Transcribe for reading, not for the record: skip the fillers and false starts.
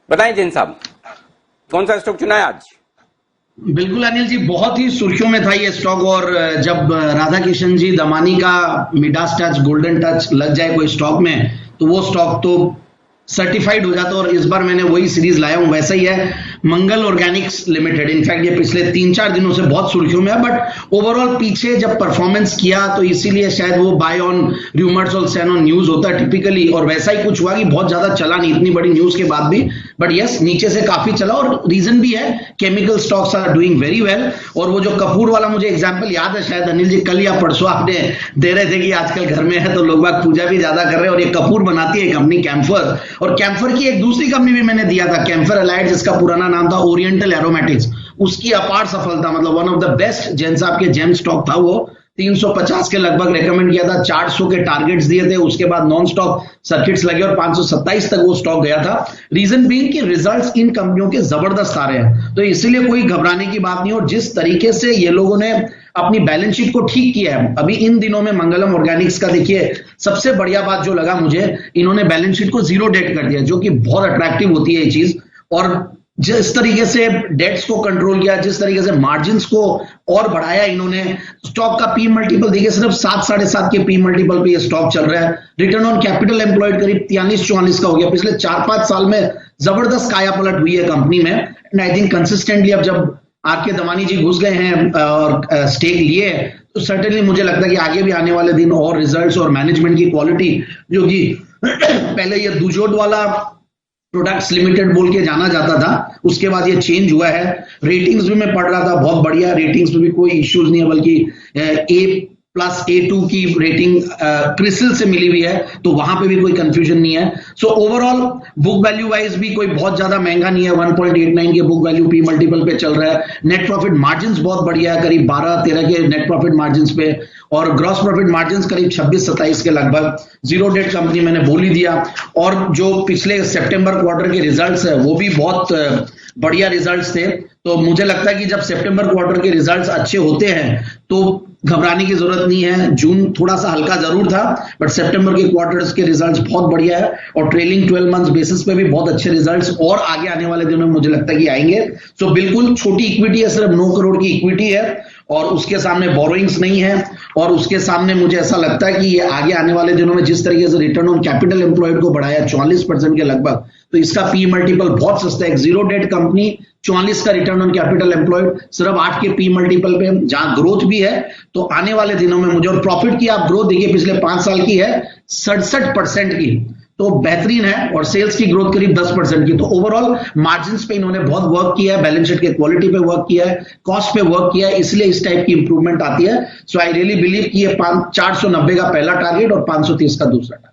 बताएं जैन साहब, कौन सा स्टॉक चुना है आज? बिल्कुल अनिल जी, बहुत ही सुर्खियों में था ये स्टॉक। और जब राधा किशन जी दमानी का मिडास टच, गोल्डन टच लग जाए कोई स्टॉक में तो वो स्टॉक तो सर्टिफाइड हो जाता। और इस बार मैंने वही सीरीज लाया हूं, वैसा ही है मंगल ऑर्गेनिक्स लिमिटेड। इनफैक्ट ये पिछले 3-4 दिनों से बहुत सुर्खियों में है, बट ओवरऑल पीछे जब परफॉर्मेंस किया तो इसीलिए शायद वो बाय ऑन रूमर्स और सेल ऑन न्यूज होता है टिपिकली, और वैसा ही कुछ हुआ कि बहुत ज्यादा चला नहीं इतनी बड़ी न्यूज के बाद भी। बट यस, नीचे से काफी चला और रीजन भी है, chemical stocks are doing very well. और वो जो कपूर वाला मुझे एग्जांपल याद है, शायद अनिल जी कल या परसों आपने दे रहे थे कि आजकल घर में है तो लोग बाग पूजा भी ज्यादा कर रहे हैं, और ये कपूर बनाती है कंपनी कैम्फर। और कैम्फर की एक दूसरी कंपनी भी मैंने दिया था, कैम्फर अलाइड, जिसका पुराना नाम था ओरिएंटल एरोमेटिक्स। उसकी अपार सफलता, मतलब one of the best Jain साहब के जेम स्टॉक था वो। 350 के लगभग रेकमेंड किया था, 400 के टारगेट्स दिए थे, उसके बाद नॉन स्टॉप सर्किट्स लगे और 527 तक वो स्टॉक गया था। रीजन बीइंग कि रिजल्ट्स इन कंपनियों के जबरदस्त आ रहे हैं, तो इसीलिए कोई घबराने की बात नहीं। और जिस तरीके से ये लोगों ने अपनी बैलेंस शीट को ठीक किया है अभी इन दिनों में, मंगलम ऑर्गेनिक्स का देखिए सबसे बढ़िया बात जो लगा मुझे, इन्होंने बैलेंस शीट को 0 डेट कर दिया, जो कि बहुत अट्रैक्टिव होती है ये चीज। और जिस तरीके से डेट्स को कंट्रोल किया, जिस तरीके से मार्जिन्स को और बढ़ाया इन्होंने, स्टॉक का पी मल्टीपल देखिए सिर्फ 7-7.5 के पी मल्टीपल पे ये स्टॉक चल रहा है। रिटर्न ऑन कैपिटल एम्प्लॉयड करीब 43-44 का हो गया। पिछले 4-5 साल में जबरदस्त काया पलट हुई है कंपनी में। एंड आई थिंक कंसिस्टेंटली अब जब आर.के. दमानी जी घुस गए हैं और स्टेक लिए, तो सर्टेनली मुझे लगता है कि आगे भी आने वाले दिन और रिजल्ट्स और मैनेजमेंट की क्वालिटी, जो कि पहले ये दुजोट वाला प्रोडक्ट्स लिमिटेड बोल के जाना जाता था, उसके बाद ये चेंज हुआ है। रेटिंग्स भी मैं पढ़ रहा था, बहुत बढ़िया रेटिंग्स में भी कोई इश्यूज नहीं है, बल्कि A+A2 की रेटिंग क्रिसिल से मिली हुई है, तो वहां पे भी कोई कंफ्यूजन नहीं है। So overall book value wise भी कोई बहुत ज्यादा महंगा नहीं है, 1.89 के बुक वैल्यू पी मल्टीपल पे चल रहा है। नेट प्रॉफिट मार्जिन्स बहुत बढ़िया है, करीब 12-13 के नेट प्रॉफिट मार्जिन्स पे, और ग्रॉस प्रॉफिट मार्जिन्स करीब 26-27 के लगभग। 0 डेट कंपनी मैंने बोल ही दिया। और जो पिछले सितंबर क्वार्टर के रिजल्ट्स है वो भी बहुत बढ़िया रिजल्ट्स थे। तो मुझे लगता है कि जब सितंबर क्वार्टर के रिजल्ट्स अच्छे होते हैं तो घबराने की जरूरत नहीं है। जून थोड़ा सा हल्का जरूर था, बट सितंबर के क्वार्टर्स के रिजल्ट्स बहुत बढ़िया है, और ट्रेलिंग 12 मंथ्स बेसिस पे भी बहुत अच्छे रिजल्ट्स और आगे आने वाले दिनों में मुझे लगता है कि आएंगे। सो बिल्कुल छोटी इक्विटी है, सिर्फ 9 करोड़ की इक्विटी है, और उसके सामने बोरोइंग्स नहीं है, और उसके सामने मुझे ऐसा लगता है कि ये आगे आने वाले दिनों में जिस तरीके से रिटर्न ऑन कैपिटल एम्प्लॉयड को बढ़ाया 44% के लगभग, तो इसका पी मल्टीपल बहुत सस्ता है। 0 डेट कंपनी 44 का रिटर्न ऑन कैपिटल एम्प्लॉयड, सिर्फ 8 के पी मल्टीपल पे, जहां ग्रोथ भी है। तो आने वाले दिनों में मुझे, और प्रॉफिट की आप ग्रोथ देखिए पिछले 5 साल की है 67% की, तो बेहतरीन है। और सेल्स की ग्रोथ करीब 10% की। तो ओवरऑल मार्जिन्स पे इन्होंने बहुत वर्क किया है, बैलेंस शीट के क्वालिटी पे वर्क किया है, कॉस्ट पे वर्क किया है, इसलिए इस टाइप की इंप्रूवमेंट आती है। सो आई रियली बिलीव कि ये 490 का पहला टारगेट और 530 का दूसरा टारगेट।